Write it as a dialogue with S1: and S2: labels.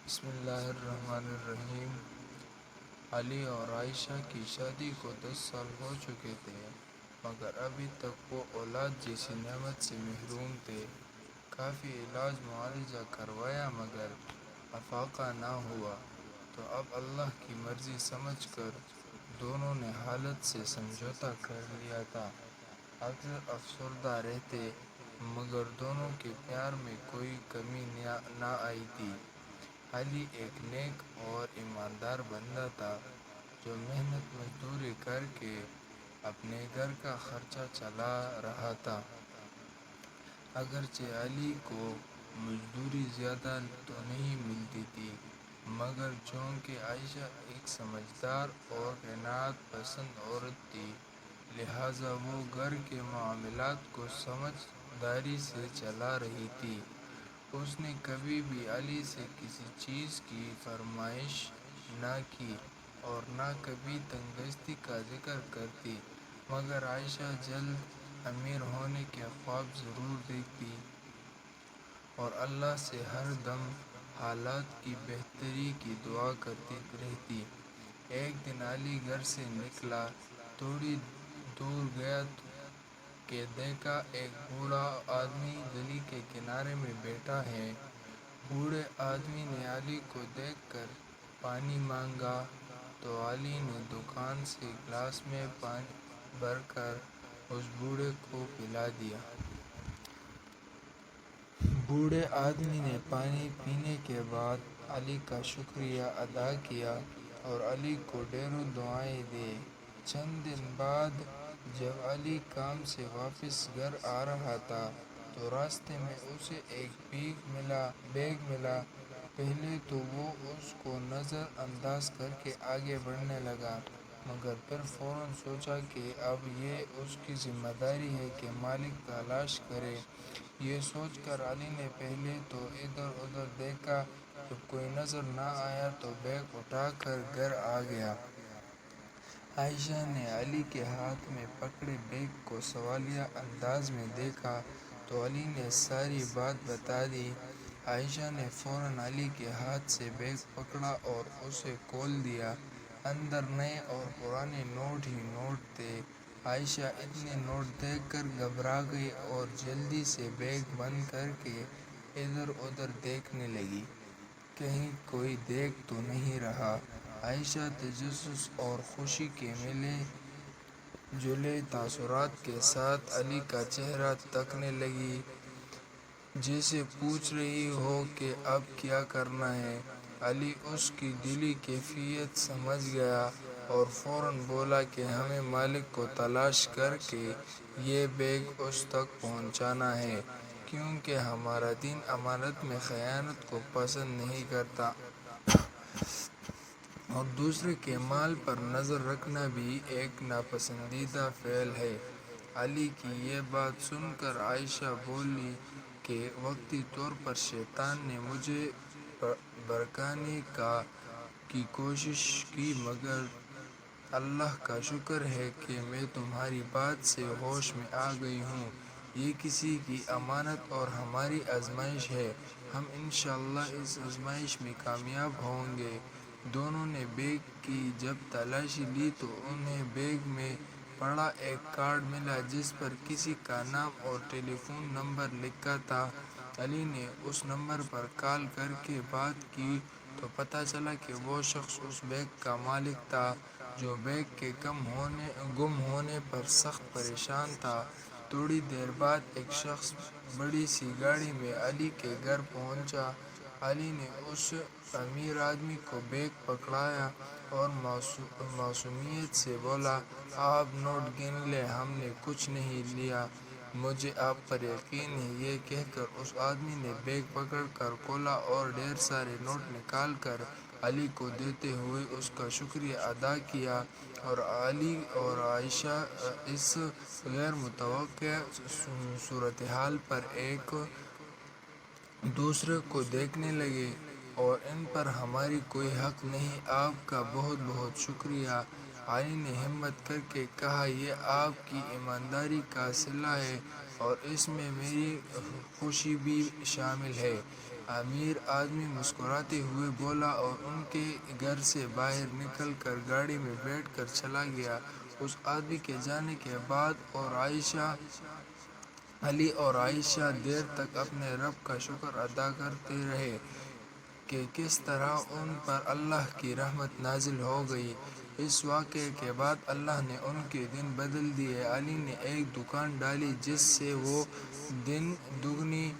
S1: بسم اللہ الرحمن الرحیم۔ علی اور عائشہ کی شادی کو 10 سال ہو چکے تھے، مگر ابھی تک وہ اولاد جیسی نعمت سے محروم تھے۔ کافی علاج معالجہ کروایا مگر افاقہ نہ ہوا، تو اب اللہ کی مرضی سمجھ کر دونوں نے حالت سے سمجھوتا کر لیا تھا۔ اکثر افسردہ رہتے، مگر دونوں کے پیار میں کوئی کمی نہ آئی تھی۔ علی ایک نیک اور ایماندار بندہ تھا، جو محنت مزدوری کر کے اپنے گھر کا خرچہ چلا رہا تھا۔ اگرچہ علی کو مزدوری زیادہ تو نہیں ملتی تھی، مگر چونکہ عائشہ ایک سمجھدار اور قناعت پسند عورت تھی، لہٰذا وہ گھر کے معاملات کو سمجھداری سے چلا رہی تھی۔ اس نے کبھی بھی علی سے کسی چیز کی فرمائش نہ کی اور نہ کبھی تنگ دستی کا ذکر کرتی، مگر عائشہ جلد امیر ہونے کے خواب ضرور دیکھتی اور اللہ سے ہر دم حالات کی بہتری کی دعا کرتی رہتی۔ ایک دن علی گھر سے نکلا، تھوڑی دور گیا کہ دیکھا ایک بوڑھا آدمی گلی کے کنارے میں بیٹھا ہے۔ بوڑھے آدمی نے علی کو دیکھ کر پانی مانگا تو علی نے دکان سے گلاس میں پانی بھر کر اس بوڑھے کو پلا دیا۔ بوڑھے آدمی نے پانی پینے کے بعد علی کا شکریہ ادا کیا اور علی کو ڈھیروں دعائیں دیں۔ چند دن بعد جب علی کام سے واپس گھر آ رہا تھا تو راستے میں اسے ایک بیگ ملا۔ پہلے تو وہ اس کو نظر انداز کر کے آگے بڑھنے لگا، مگر پھر فوراً سوچا کہ اب یہ اس کی ذمہ داری ہے کہ مالک تلاش کرے۔ یہ سوچ کر علی نے پہلے تو ادھر ادھر دیکھا، جب کوئی نظر نہ آیا تو بیگ اٹھا کر گھر آ گیا۔ عائشہ نے علی کے ہاتھ میں پکڑے بیگ کو سوالیہ انداز میں دیکھا تو علی نے ساری بات بتا دی۔ عائشہ نے فوراً علی کے ہاتھ سے بیگ پکڑا اور اسے کھول دیا۔ اندر نئے اور پرانے نوٹ ہی نوٹ تھے۔ عائشہ اتنے نوٹ دیکھ کر گھبرا گئی اور جلدی سے بیگ بند کر کے ادھر ادھر دیکھنے لگی، کہیں کوئی دیکھ تو نہیں رہا۔ عائشہ تجسس اور خوشی کے ملے جلے تاثرات کے ساتھ علی کا چہرہ تکنے لگی، جیسے پوچھ رہی ہو کہ اب کیا کرنا ہے۔ علی اس کی دلی کیفیت سمجھ گیا اور فوراً بولا کہ ہمیں مالک کو تلاش کر کے یہ بیگ اس تک پہنچانا ہے، کیونکہ ہمارا دین امانت میں خیانت کو پسند نہیں کرتا اور دوسرے کے مال پر نظر رکھنا بھی ایک ناپسندیدہ فعل ہے۔ علی کی یہ بات سن کر عائشہ بولی کہ وقتی طور پر شیطان نے مجھے بھڑکانے کی کوشش کی، مگر اللہ کا شکر ہے کہ میں تمہاری بات سے ہوش میں آ گئی ہوں۔ یہ کسی کی امانت اور ہماری آزمائش ہے، ہم انشاءاللہ اس آزمائش میں کامیاب ہوں گے۔ دونوں نے بیگ کی جب تلاشی لی تو انہیں بیگ میں پڑا ایک کارڈ ملا جس پر کسی کا نام اور ٹیلی فون نمبر لکھا تھا۔ علی نے اس نمبر پر کال کر کے بات کی تو پتہ چلا کہ وہ شخص اس بیگ کا مالک تھا، جو بیگ کے گم ہونے پر سخت پریشان تھا۔ تھوڑی دیر بعد ایک شخص بڑی سی گاڑی میں علی کے گھر پہنچا۔ علی نے اس امیر آدمی کو بیگ پکڑایا اور معصومیت سے بولا، آپ نوٹ گن لیں، ہم نے کچھ نہیں لیا، مجھے آپ پر یقین ہے۔ یہ کہہ کر اس آدمی نے بیگ پکڑ کر کھولا اور ڈھیر سارے نوٹ نکال کر علی کو دیتے ہوئے اس کا شکریہ ادا کیا، اور علی اور عائشہ اس غیر متوقع صورتحال پر ایک دوسرے کو دیکھنے لگے، اور ان پر ہماری کوئی حق نہیں، آپ کا بہت بہت شکریہ۔ علی نے ہمت کر کے کہا، یہ آپ کی ایمانداری کا صلہ ہے اور اس میں میری خوشی بھی شامل ہے۔ امیر آدمی مسکراتے ہوئے بولا اور ان کے گھر سے باہر نکل کر گاڑی میں بیٹھ کر چلا گیا۔ اس آدمی کے جانے کے بعد علی اور عائشہ دیر تک اپنے رب کا شکر ادا کرتے رہے کہ کس طرح ان پر اللہ کی رحمت نازل ہو گئی۔ اس واقعے کے بعد اللہ نے ان کے دن بدل دیے۔ علی نے ایک دکان ڈالی جس سے وہ دن دگنی